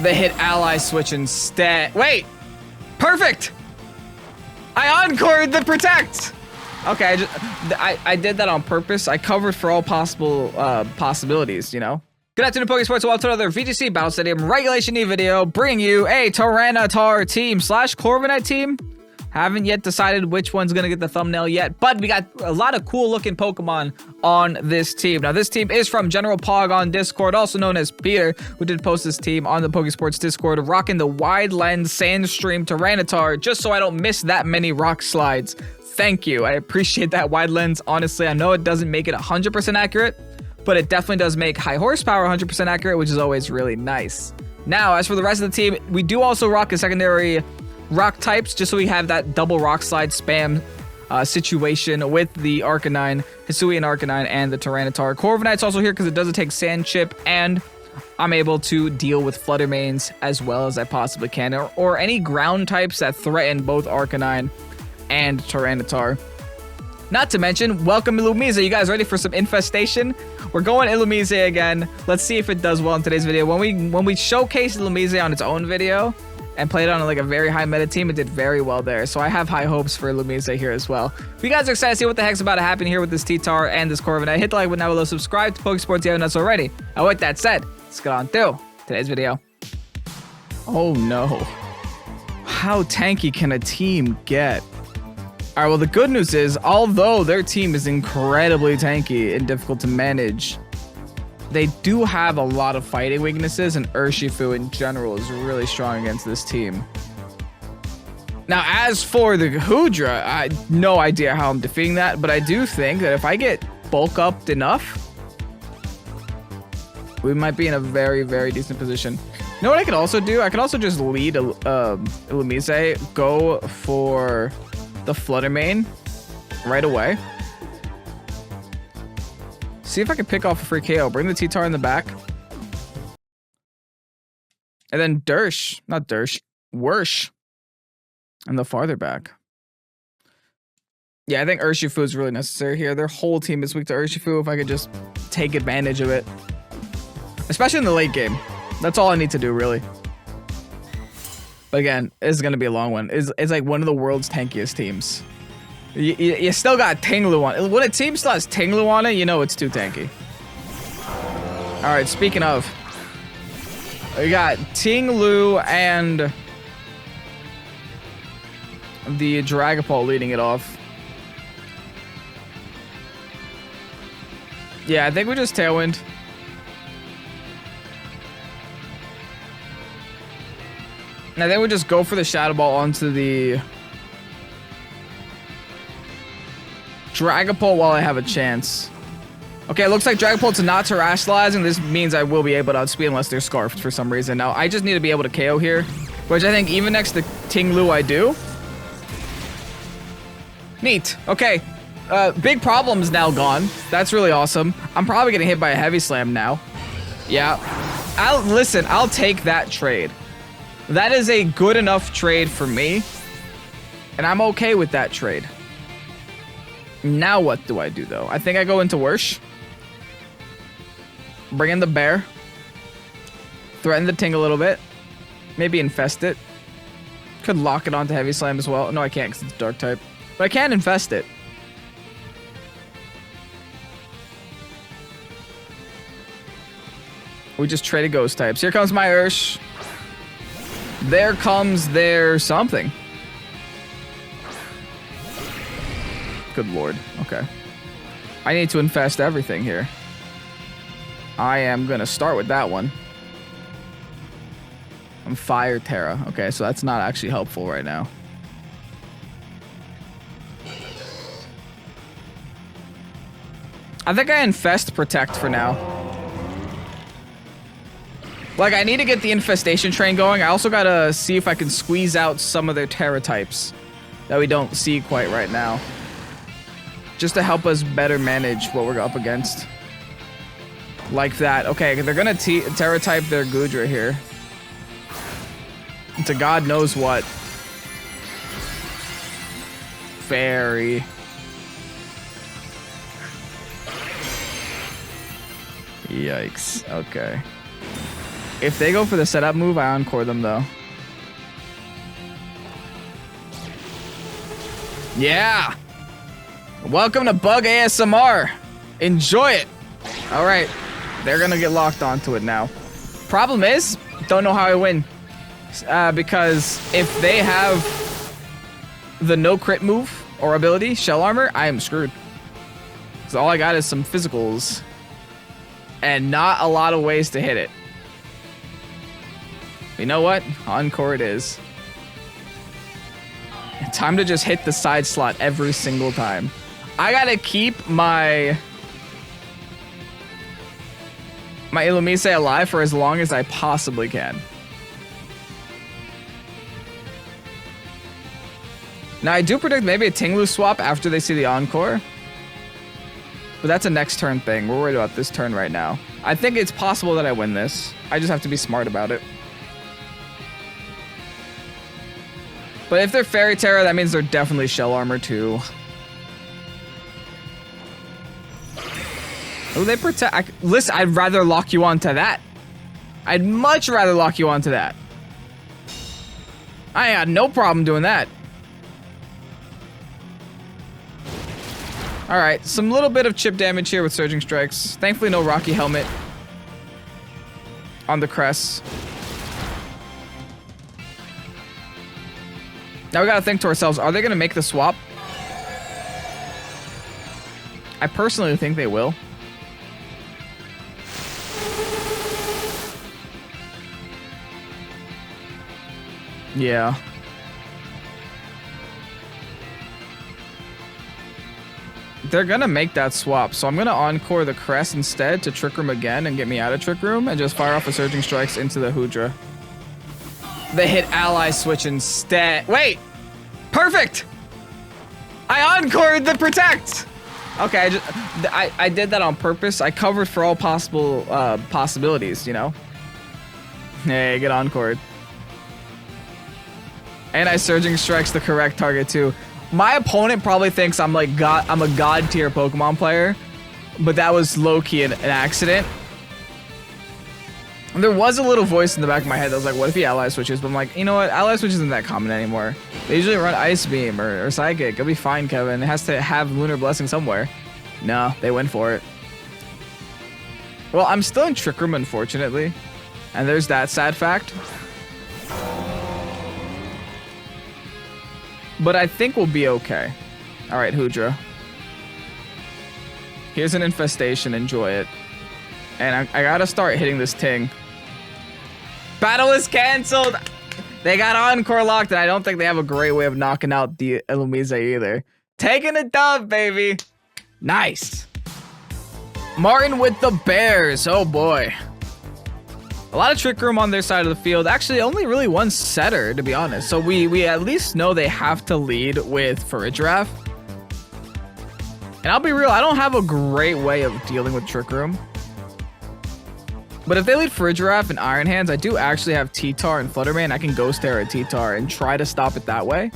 They hit ally switch instead. Wait! Perfect! I encored the protect! Okay, I did that on purpose. I covered for all possible possibilities, you know? Good afternoon, Pokésports. Welcome to another VGC Battle Stadium Regulation E video, bringing you a Tyranitar team / Corviknight team. Haven't yet decided which one's gonna get the thumbnail yet, but we got a lot of cool looking Pokemon on this team. Now, this team is from General Pog on Discord, also known as Peter, who did post this team on the Pokésports Discord, rocking the Wide Lens Sandstream Tyranitar, just so I don't miss that many rock slides. Thank you. I appreciate that Wide Lens. Honestly, I know it doesn't make it 100% accurate, but it definitely does make high horsepower 100% accurate, which is always really nice. Now, as for the rest of the team, we do also rock a secondary rock types, just so we have that double rock slide spam situation with the Arcanine-Hisui and Arcanine and the Tyranitar. Corviknight's also here because it doesn't take Sand Chip, and I'm able to deal with Flutter Manes as well as I possibly can, or any ground types that threaten both Arcanine and Tyranitar. Not to mention, welcome Illumise. You guys ready for some infestation? We're going Illumise again. Let's see if it does well in today's video. When we showcased Illumise on its own video and played on like a very high meta team, it did very well there. So I have high hopes for Illumise here as well. If you guys are excited to see what the heck's about to happen here with this T-Tar and this Corviknight, hit the like button down below, subscribe to Pokésports if you haven't done so already. Now with that said, let's get on through today's video. Oh no. How tanky can a team get? All right, well, the good news is, although their team is incredibly tanky and difficult to manage, they do have a lot of fighting weaknesses, and Urshifu in general is really strong against this team. Now, as for the Houdra, I have no idea how I'm defeating that, but I do think that if I get bulk upped enough, we might be in a very, very decent position. You know what I could also do? I could also just lead Illumise, go for the Flutter Mane right away. See if I can pick off a free KO. Bring the T-Tar in the back. And then Wersh in the farther back. Yeah, I think Urshifu is really necessary here. Their whole team is weak to Urshifu. If I could just take advantage of it. Especially in the late game. That's all I need to do, really. But again, it's going to be a long one. It's like one of the world's tankiest teams. You still got Tinglu on it. When a team still has Tinglu on it, you know it's too tanky. Alright, speaking of, we got Tinglu and the Dragapult leading it off. Yeah, I think we just Tailwind. And then we just go for the Shadow Ball onto the Dragapult while I have a chance. Okay, it looks like Dragapult's not terrestrializing. This means I will be able to outspeed unless they're scarfed for some reason. Now, I just need to be able to KO here, which I think even next to Tinglu I do. Neat. Okay. Big Problem's now gone. That's really awesome. I'm probably getting hit by a Heavy Slam now. Yeah. I'll take that trade. That is a good enough trade for me, and I'm okay with that trade. Now what do I do, though? I think I go into Wersh. Bring in the Bear. Threaten the Ting a little bit. Maybe infest it. Could lock it onto Heavy Slam as well. No, I can't because it's Dark type. But I can infest it. We just traded Ghost types. Here comes my Ursh. There comes their something. Good lord. Okay. I need to infest everything here. I am going to start with that one. I'm Fire Tera. Okay, so that's not actually helpful right now. I think I infest Protect for now. Like, I need to get the infestation train going. I also gotta see if I can squeeze out some of their Tera types that we don't see quite right now. Just to help us better manage what we're up against. Like that. Okay, they're gonna Tera type their Goodra here. To God knows what. Fairy. Yikes. Okay. If they go for the setup move, I encore them though. Yeah. Welcome to Bug ASMR. Enjoy it. All right. They're going to get locked onto it now. Problem is, don't know how I win. Because if they have the no crit move or ability, Shell Armor, I am screwed. So all I got is some physicals. And not a lot of ways to hit it. You know what? Encore it is. Time to just hit the side slot every single time. I gotta keep my Illumise alive for as long as I possibly can. Now I do predict maybe a Tinglu swap after they see the Encore. But that's a next turn thing. We're worried about this turn right now. I think it's possible that I win this. I just have to be smart about it. But if they're Fairy Tera, that means they're definitely Shell Armor too. Oh, they protect. Listen, I'd rather lock you onto that. I'd much rather lock you onto that. I had no problem doing that. All right, some little bit of chip damage here with Surging Strikes. Thankfully, no Rocky Helmet on the crest. Now we gotta think to ourselves, are they gonna make the swap? I personally think they will. Yeah. They're gonna make that swap, so I'm gonna encore the crest instead to Trick Room again and get me out of Trick Room and just fire off a Surging Strikes into the Houdra. They hit ally switch instead. Wait! Perfect! I encored the protect! Okay, I did that on purpose. I covered for all possible possibilities, you know? Hey, get encored. And I Surging Strikes the correct target too. My opponent probably thinks I'm like I'm a god tier Pokemon player, but that was low-key an accident. And there was a little voice in the back of my head that was like, what if he ally switches? But I'm like, you know what? Ally switch isn't that common anymore. They usually run Ice Beam or Psychic. It'll be fine, Kevin. It has to have Lunar Blessing somewhere. No, they went for it. Well, I'm still in Trick Room, unfortunately. And there's that sad fact. But I think we'll be okay. All right, Houdra. Here's an infestation. Enjoy it. And I gotta start hitting this Ting. Battle is canceled. They got Encore locked, and I don't think they have a great way of knocking out the Illumise either. Taking a dub, baby. Nice. Martin with the Bears. Oh, boy. A lot of Trick Room on their side of the field. Actually, only really one setter, to be honest. So we at least know they have to lead with Farigiraf. And I'll be real, I don't have a great way of dealing with Trick Room. But if they lead Farigiraf and Iron Hands, I do actually have T-Tar and Fluttermane. I can Ghost Terror T-Tar and try to stop it that way.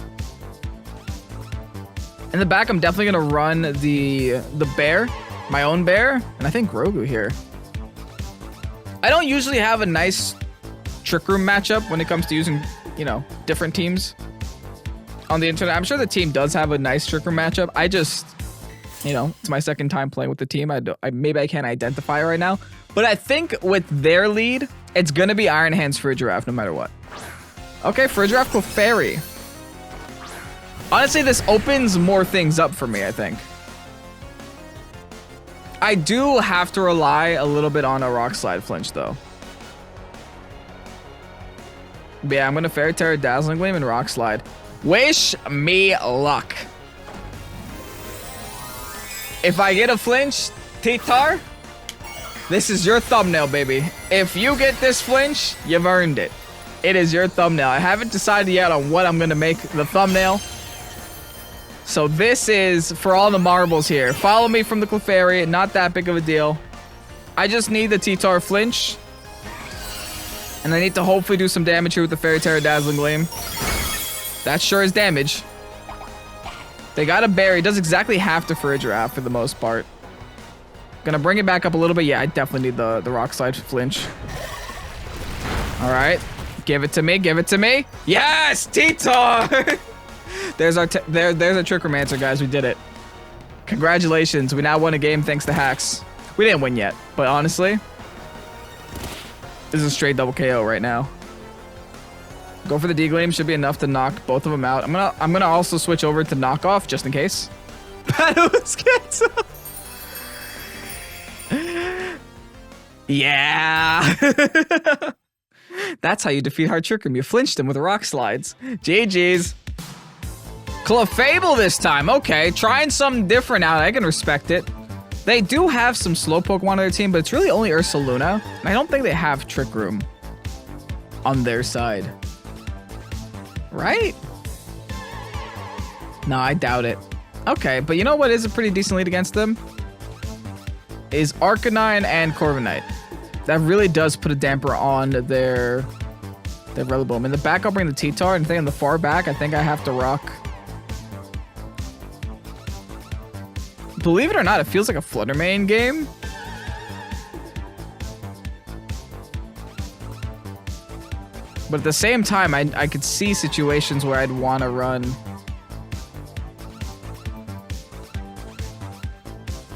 In the back, I'm definitely going to run the bear, my own bear, and I think Grogu here. I don't usually have a nice Trick Room matchup when it comes to using, you know, different teams on the internet. I'm sure the team does have a nice Trick Room matchup. I just, you know, it's my second time playing with the team. Maybe I can't identify right now. But I think with their lead, it's going to be Iron Hands Farigiraf no matter what. Okay, Farigiraf Clefairy. Honestly, this opens more things up for me, I think. I do have to rely a little bit on a Rock Slide flinch, though. But yeah, I'm going to Fairy Tera, Dazzling Gleam, and Rock Slide. Wish me luck. If I get a flinch, T-Tar, this is your thumbnail, baby. If you get this flinch, you've earned it. It is your thumbnail. I haven't decided yet on what I'm going to make the thumbnail. So this is for all the marbles here. Follow me from the Clefairy. Not that big of a deal. I just need the T-Tar flinch. And I need to hopefully do some damage here with the Fairy Tera Dazzling Gleam. That sure is damage. They got a berry. Does exactly half to Farigiraf for the most part. Gonna bring it back up a little bit. Yeah, I definitely need the Rock Slide flinch. All right. Give it to me. Give it to me. Yes, T-Tar. there's our Trichromancer, guys. We did it. Congratulations. We now won a game thanks to hacks. We didn't win yet, but honestly, this is a straight double KO right now. Go for the D-Gleam. Should be enough to knock both of them out. I'm gonna also switch over to knockoff just in case. Battle was canceled. Yeah. That's how you defeat Hard Trick Room. You flinched him with rock slides. GG's. Clefable this time. Okay, trying something different out. I can respect it. They do have some Slowpoke on their team, but it's really only Ursaluna. And I don't think they have Trick Room on their side. Right? No, I doubt it. Okay, but you know what is a pretty decent lead against them? Is Arcanine and Corviknight. That really does put a damper on their Rillaboom. In the back, I'll bring the T-Tar, and I think in the far back, I think I have to rock. Believe it or not, it feels like a Flutter Mane game. But at the same time, I could see situations where I'd want to run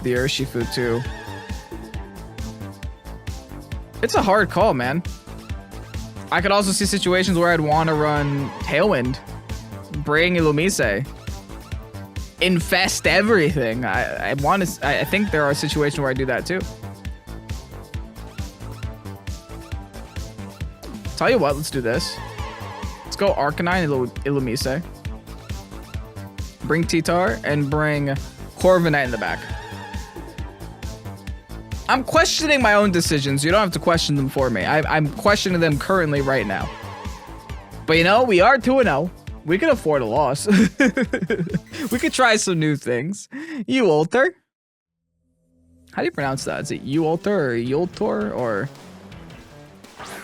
the Urshifu too. It's a hard call, man. I could also see situations where I'd want to run Tailwind, bring Illumise, infest everything. I think there are situations where I do that too. Tell you what, let's do this. Let's go Arcanine and Illumise. Bring T-Tar and bring Corviknight in the back. I'm questioning my own decisions. You don't have to question them for me. I'm questioning them currently right now. But you know, we are 2-0. We can afford a loss. We could try some new things. Uolter? How do you pronounce that? Is it Uolter or Yultor? Or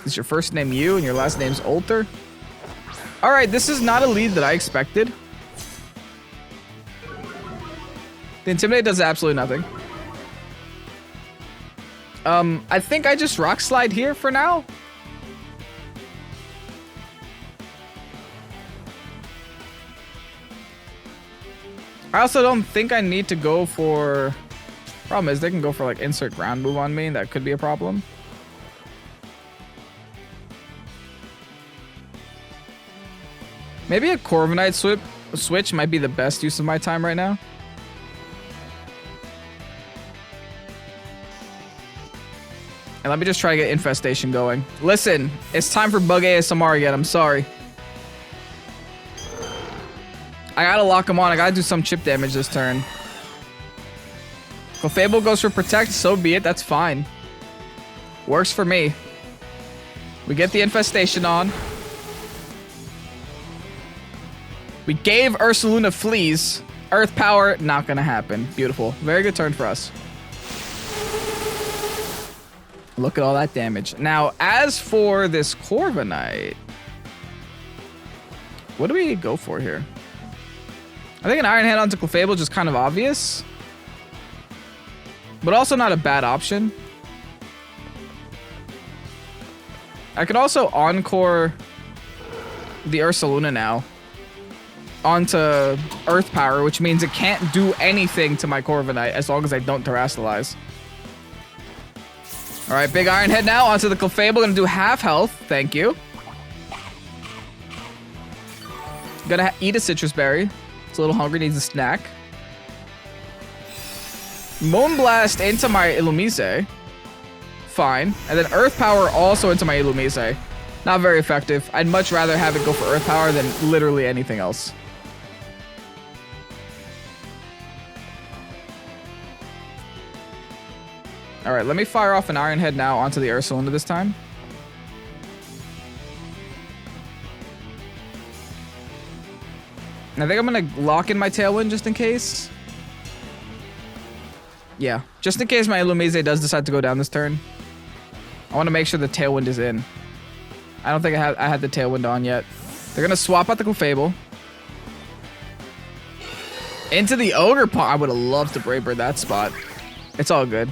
is your first name U and your last name's Olter? Alright, this is not a lead that I expected. The Intimidate does absolutely nothing. I think I just Rock Slide here for now. I also don't think I need to go for... Problem is, they can go for like insert ground move on me. That could be a problem. Maybe a Corviknight switch might be the best use of my time right now. And let me just try to get Infestation going. Listen, it's time for Bug ASMR again. I'm sorry. I gotta lock him on. I gotta do some chip damage this turn. Clefable goes for Protect. So be it. That's fine. Works for me. We get the Infestation on. We gave Ursaluna Fleas. Earth Power, not gonna happen. Beautiful. Very good turn for us. Look at all that damage. Now, as for this Corviknight, what do we go for here? I think an Iron Hand onto Clefable is just kind of obvious, but also not a bad option. I could also Encore the Ursaluna now onto Earth Power, which means it can't do anything to my Corviknight as long as I don't Terrasilize. All right, big Iron Head now onto the Clefable. Gonna do half health. Thank you. Gonna eat a Citrus Berry. It's a little hungry, needs a snack. Moonblast into my Illumise. Fine. And then Earth Power also into my Illumise. Not very effective. I'd much rather have it go for Earth Power than literally anything else. All right, let me fire off an Iron Head now onto the Ursaluna this time. And I think I'm gonna lock in my Tailwind just in case. Yeah, just in case my Illumise does decide to go down this turn. I want to make sure the Tailwind is in. I don't think I had the Tailwind on yet. They're gonna swap out the Clefable. Into the Ogre Paw. I would have loved to Brave Bird that spot. It's all good.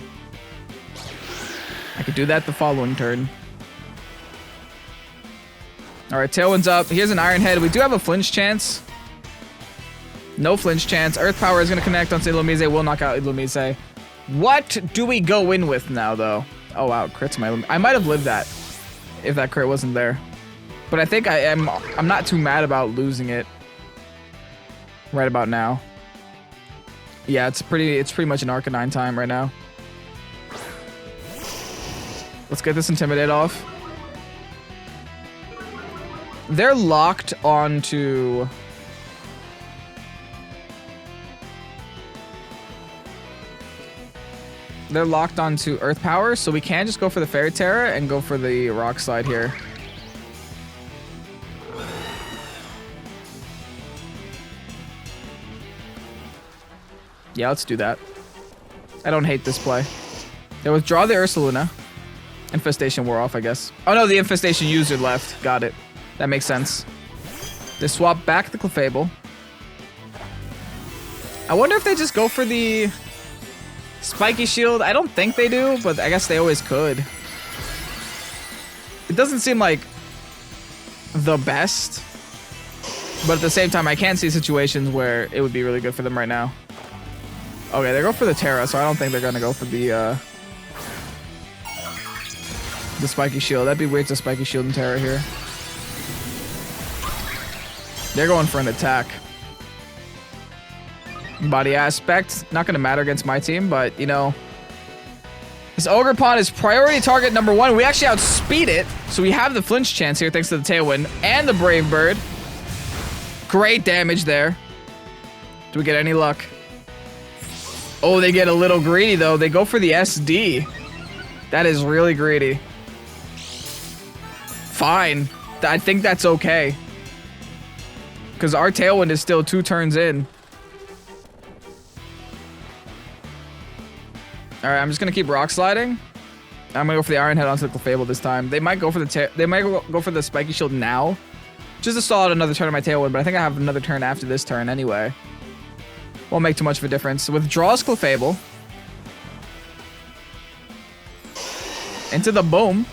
I could do that the following turn. All right, Tailwind's up. Here's an Iron Head. We do have a flinch chance. No flinch chance. Earth Power is going to connect onto Illumise. Will knock out Illumise. What do we go in with now, though? Oh, wow. Crits my... I might have lived that if that crit wasn't there. But I think I'm not too mad about losing it right about now. Yeah, it's pretty much an Arcanine time right now. Let's get this Intimidate off. They're locked onto... They're locked onto Earth Power, so we can just go for the Fairy Tera and go for the Rock Slide here. Yeah, let's do that. I don't hate this play. They withdraw the Ursaluna. Infestation wore off, I guess. Oh no, the Infestation user left. Got it. That makes sense. They swap back the Clefable. I wonder if they just go for the Spiky Shield. I don't think they do, but I guess they always could. It doesn't seem like the best, but at the same time, I can see situations where it would be really good for them right now. Okay, they go for the Tera, so I don't think they're gonna go for the Spiky Shield. That'd be weird to Spiky Shield and Tera here. They're going for an attack. Body Aspect, not gonna matter against my team, but you know, this Ogerpon is priority target number 1. We actually outspeed it, so we have the flinch chance here thanks to the Tailwind and the Brave Bird. Great damage there. Do we get any luck? Oh, they get a little greedy though. They go for the SD. That is really greedy. Fine. I think that's okay. Because our Tailwind is still 2 turns in. Alright, I'm just going to keep Rock Sliding. I'm going to go for the Iron Head onto the Clefable this time. They might go for the go for the Spiky Shield now. Just to stall out another turn of my Tailwind, but I think I have another turn after this turn anyway. Won't make too much of a difference. Withdraws Clefable. Into the Boom.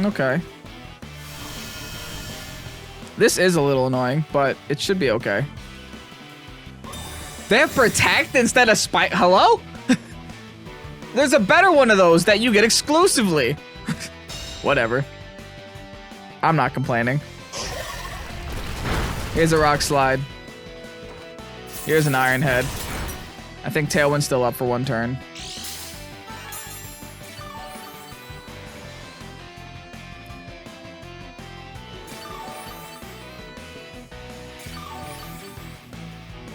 Okay. This is a little annoying, but it should be okay. They have Protect instead of Spike. Hello? There's a better one of those that you get exclusively. Whatever. I'm not complaining. Here's a Rock Slide. Here's an Iron Head. I think Tailwind's still up for 1 turn.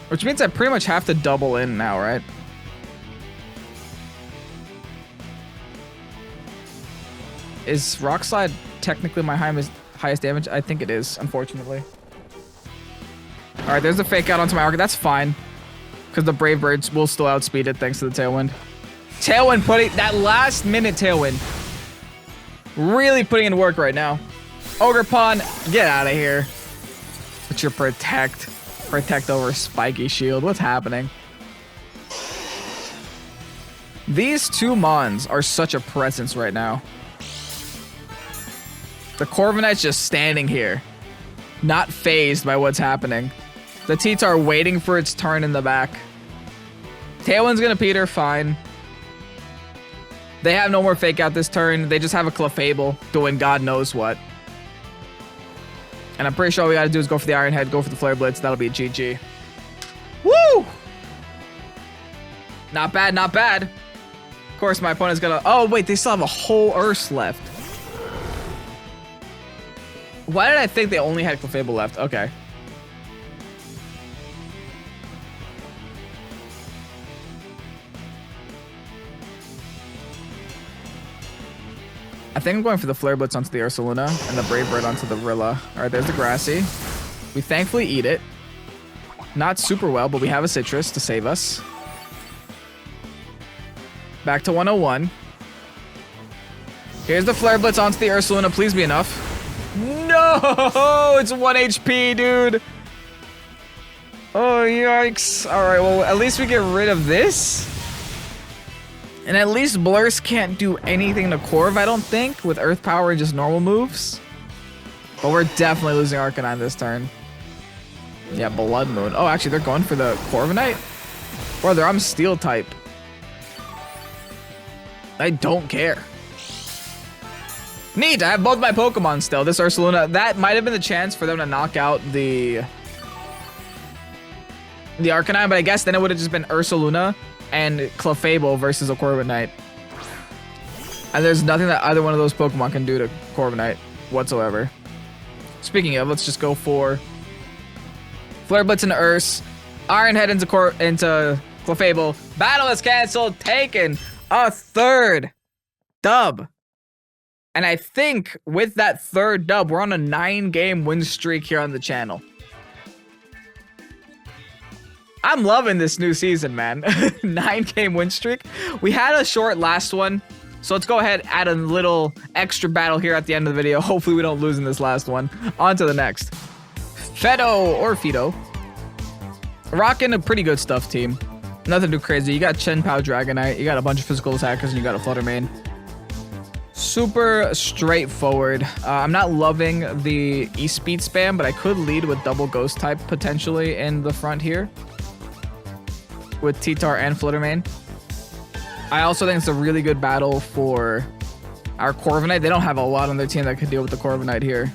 Which means I pretty much have to double in now, right? Is Rock Slide technically my highest damage? I think it is, unfortunately. Alright, there's a Fake Out onto my Arcanine. That's fine. Because the Brave Birds will still outspeed it thanks to the Tailwind. Tailwind putting... That last minute Tailwind. Really putting in work right now. Ogerpon, get out of here. What's your Protect? Protect over Spiky Shield. What's happening? These 2 Mons are such a presence right now. The Corviknight's just standing here. Not phased by what's happening. The T-Tar waiting for its turn in the back. Tailwind's gonna Peter, fine. They have no more Fake Out this turn. They just have a Clefable doing God knows what. And I'm pretty sure all we gotta do is go for the Iron Head, go for the Flare Blitz. That'll be a GG. Woo! Not bad, not bad. Of course, my opponent's gonna... Oh, wait, they still have a whole Ursa left. Why did I think they only had Clefable left? Okay. I think I'm going for the Flare Blitz onto the Ursaluna and the Brave Bird onto the Rilla. Alright, there's the Grassy. We thankfully eat it. Not super well, but we have a Citrus to save us. Back to 101. Here's the Flare Blitz onto the Ursaluna. Please be enough. No! It's 1 HP, dude. Oh, yikes. Alright, well, at least we get rid of this. And at least Blurse can't do anything to Corv, I don't think, with Earth Power and just normal moves. But we're definitely losing Arcanine this turn. Yeah, Blood Moon. Oh, actually, they're going for the Corviknight? Brother, I'm Steel type. I don't care. Neat, I have both my Pokemon still. This Ursaluna, that might have been the chance for them to knock out the Arcanine, but I guess then it would have just been Ursaluna and Clefable versus a Corviknight. And there's nothing that either one of those Pokemon can do to Corviknight whatsoever. Speaking of, let's just go for Flare Blitz into Urs, Iron Head into Clefable. Battle is canceled, taken a third dub. And I think with that third dub, we're on a 9-game win streak here on the channel. I'm loving this new season, man. 9-game win streak. We had a short last one, so let's go ahead and add a little extra battle here at the end of the video. Hopefully we don't lose in this last one. On to the next. Fedo or Fido. Rocking a pretty good stuff, team. Nothing too crazy. You got Chenpao Dragonite, you got a bunch of physical attackers, and you got a Flutter Mane. Super straightforward. I'm not loving the E-Speed spam, but I could lead with double Ghost type potentially in the front here. With T-Tar and Flutter Mane. I also think it's a really good battle for our Corviknight. They don't have a lot on their team that could deal with the Corviknight here.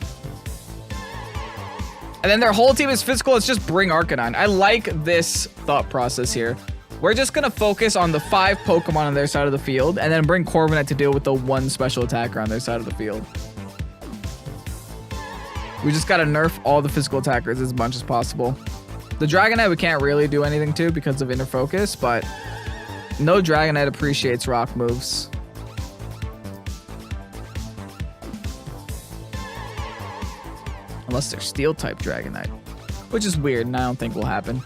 And then their whole team is physical. It's just bring Arcanine. I like this thought process here. We're just going to focus on the 5 Pokemon on their side of the field and then bring Corviknight to deal with the 1 special attacker on their side of the field. We just got to nerf all the physical attackers as much as possible. The Dragonite we can't really do anything to because of Inner Focus, but no Dragonite appreciates rock moves. Unless they're Steel-type Dragonite, which is weird and I don't think will happen.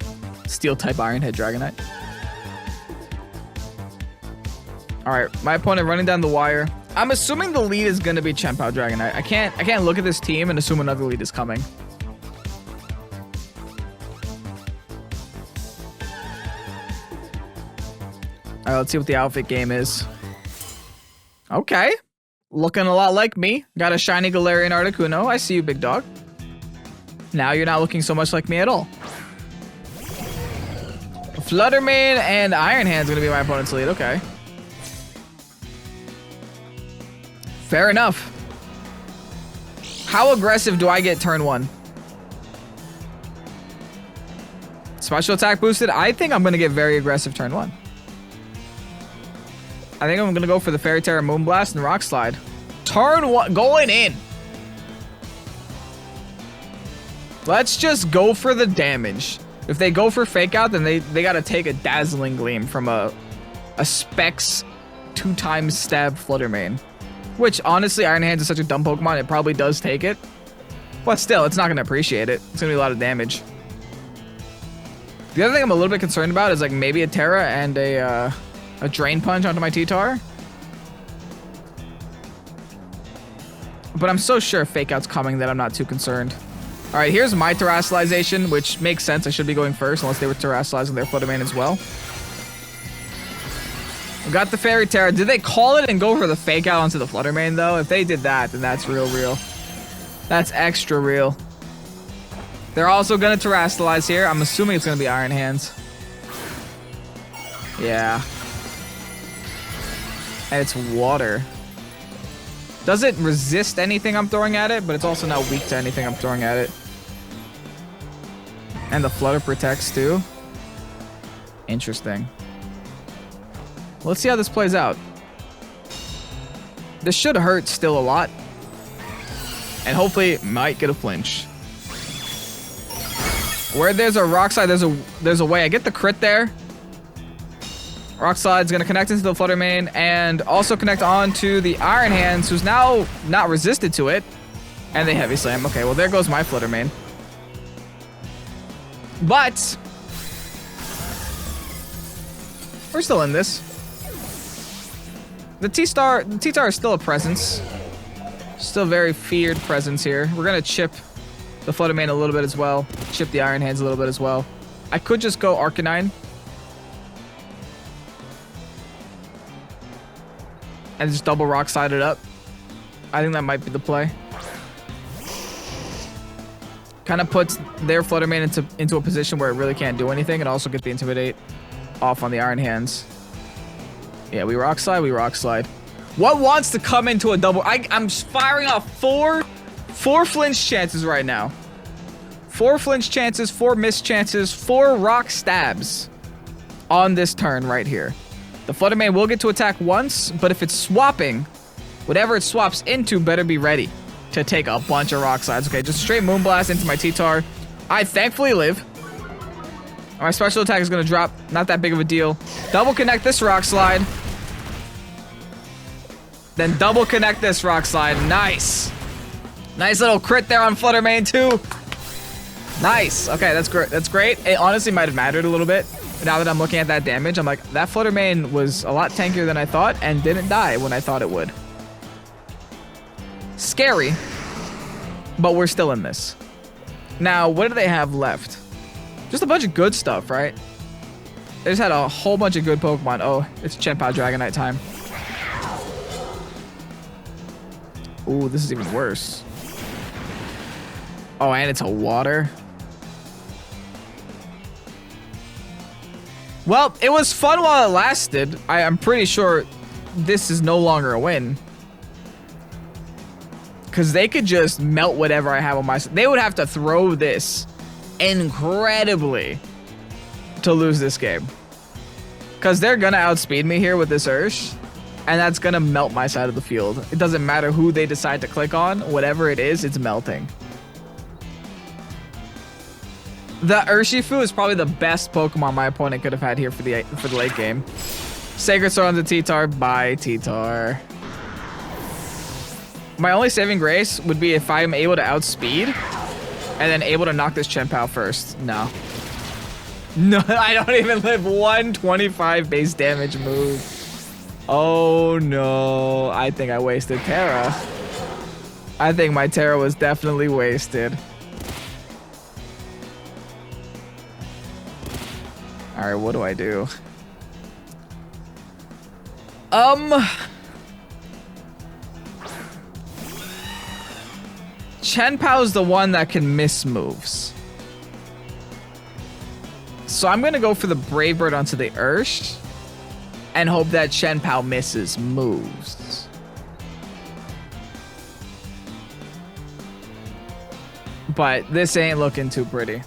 Steel-type Ironhead Dragonite. Alright, my opponent running down the wire. I'm assuming the lead is going to be Chenpao Dragonite. I can't look at this team and assume another lead is coming. Alright, let's see what the outfit game is. Okay. Looking a lot like me. Got a shiny Galarian Articuno. I see you, big dog. Now you're not looking so much like me at all. Flutter Mane and Iron Hand's going to be my opponent's lead. Okay. Fair enough. How aggressive do I get turn 1? Special attack boosted? I think I'm going to get very aggressive turn 1. I think I'm going to go for the Fairy Tera Moonblast and Rock Slide. Turn 1, going in. Let's just go for the damage. If they go for Fake Out, then they got to take a Dazzling Gleam from a Specs 2x stab Flutter Mane. Which, honestly, Iron Hands is such a dumb Pokemon, it probably does take it. But still, it's not going to appreciate it. It's going to be a lot of damage. The other thing I'm a little bit concerned about is like maybe a Tera and a Drain Punch onto my T-Tar. But I'm so sure Fake Out's coming that I'm not too concerned. Alright, here's my Terastallization, which makes sense. I should be going first, unless they were Terastallizing their Flutter Mane as well. We got the Fairy Tera. Did they call it and go for the Fake Out onto the Flutter Mane, though? If they did that, then that's real. That's extra real. They're also going to Terastallize here. I'm assuming it's going to be Iron Hands. Yeah. And it's water. Doesn't resist anything I'm throwing at it, but it's also not weak to anything I'm throwing at it. And the Flutter protects too. Interesting. Let's see how this plays out. This should hurt still a lot. And hopefully might get a flinch. Where there's a Rock Slide, there's a way. I get the crit there. Rock Slide's gonna connect into the Flutter Mane and also connect on to the Iron Hands, who's now not resisted to it. And they Heavy Slam. Okay, well there goes my Flutter Mane. But we're still in this. The T-Tar is still a presence. Still very feared presence here. We're gonna chip the Flutter Mane a little bit as well. Chip the Iron Hands a little bit as well. I could just go Arcanine. and just double rock slide it up. I think that might be the play. Kind of puts their Flutter Mane into a position where it really can't do anything, and also get the Intimidate off on the Iron Hands. Yeah, we rock slide, we rock slide. What wants to come into a double? I'm firing off four flinch chances right now. 4 flinch chances, 4 miss chances, 4 rock stabs on this turn right here. The Flutter Mane will get to attack once, but if it's swapping, whatever it swaps into better be ready to take a bunch of rock slides. Okay, just straight Moonblast into my T-Tar. I thankfully live. My special attack is going to drop. Not that big of a deal. Double connect this rock slide. Then double connect this rock slide. Nice. Nice little crit there on Flutter Mane too. Nice. Okay, that's great. That's great. It honestly might have mattered a little bit. Now that I'm looking at that damage, I'm like, that Flutter Mane was a lot tankier than I thought and didn't die when I thought it would. Scary, but we're still in this. Now, what do they have left? Just a bunch of good stuff, right? They just had a whole bunch of good Pokemon. Oh, it's Chien-Pao Dragonite time. Ooh, this is even worse. Oh, and it's a water. Well, it was fun while it lasted. I'm pretty sure this is no longer a win. Because they could just melt whatever I have on my side. They would have to throw this incredibly to lose this game. Because they're going to outspeed me here with this Ursh. And that's going to melt my side of the field. It doesn't matter who they decide to click on. Whatever it is, it's melting. The Urshifu is probably the best Pokemon my opponent could have had here for the late game. Sacred Sword on the T-Tar. Bye, T-Tar. My only saving grace would be if I'm able to outspeed and then able to knock this Chien-Pao first. No. No, I don't even live 125 base damage move. Oh no. I think I wasted Tera. I think my Tera was definitely wasted. Alright, what do I do? Chien-Pao's the one that can miss moves. So I'm gonna go for the Brave Bird onto the Ursh and hope that Chien-Pao misses moves. But this ain't looking too pretty.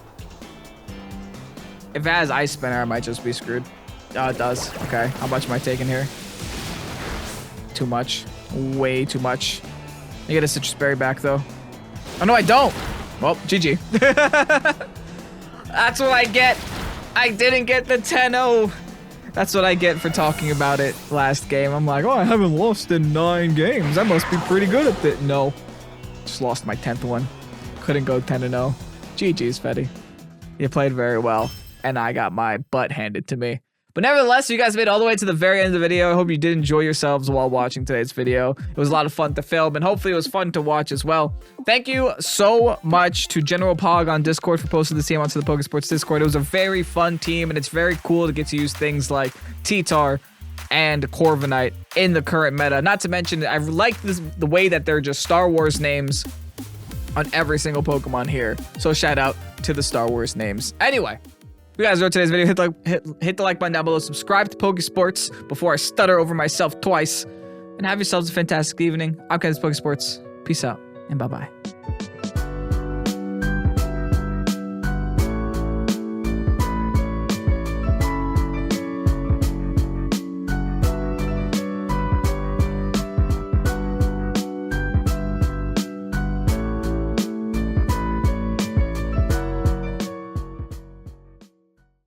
If it has Ice Spinner, I might just be screwed. Oh, it does. Okay, how much am I taking here? Too much. Way too much. I get a Citrus Berry back, though. Oh, no, I don't. Well, GG. That's what I get. I didn't get the 10-0. That's what I get for talking about it last game. I'm like, oh, I haven't lost in 9 games. I must be pretty good at it. No. Just lost my 10th one. Couldn't go 10-0. GG's, Fetty. You played very well. And I got my butt handed to me. But nevertheless, you guys made it all the way to the very end of the video. I hope you did enjoy yourselves while watching today's video. It was a lot of fun to film, and hopefully it was fun to watch as well. Thank you so much to General Pog on Discord for posting this team onto the Pokésports Discord. It was a very fun team, and it's very cool to get to use things like T-Tar and Corviknight in the current meta. Not to mention, I like the way that they're just Star Wars names on every single Pokemon here. So shout out to the Star Wars names. Anyway. If you guys enjoyed today's video, hit the like button down below, subscribe to Pokésports before I stutter over myself twice, and have yourselves a fantastic evening. I'm Pokésports. Peace out, and bye-bye.